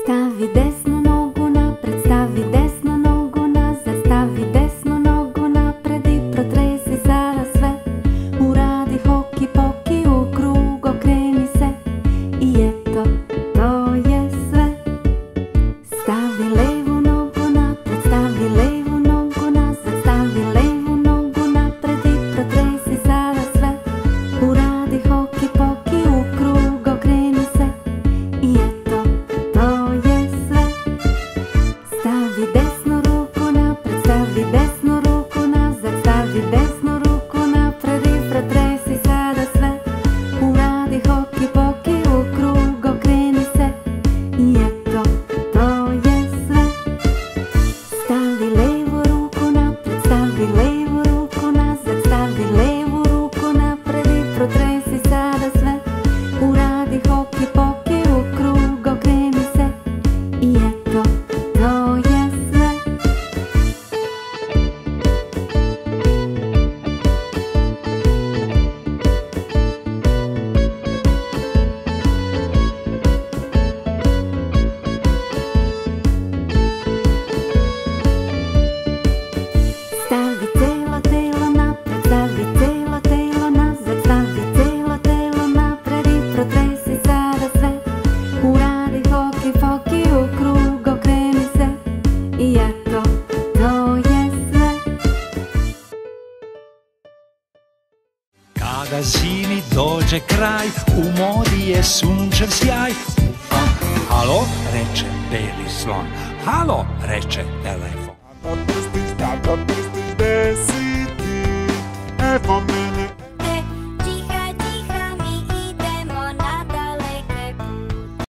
Stavi desnu nogu napred, stavi desnu nogu nazad, stavi desnu nogu napred i protresi sada sve. Uradi hoki poki, u krug okreni se i eto, to je sve. Stavi levu nogu napred, stavi levu nogu nazad, stavi levu nogu napred i protresi sada sve. Uradi hoki poki, u krug okreni se i eto, to je sve. Stavi desnu ruku napred, stavi desnu ruku nazad, stavi desnu ruku napred i protresi sada sve. Uradi hoki poki, u krug okreni se i eto, to je sve. Stavi levu ruku napred, stavi levu ruku nazad, stavi levu ruku napred i protresi sada sve. Uradi hoki poki, u krug okreni se i eto, to je sve. Stavi celo telo napred, stavi celo telo nazad, stavi celo telo napred i protresi sada sve. Uradi hoki poki, u krug okreni se i eto, to je sve. Kada zimi dođe kraj, u modi je sunčev sjaj. Halo, reče beli slon. Halo, reče telefon. Šta da prstiš, gde si ti? Evo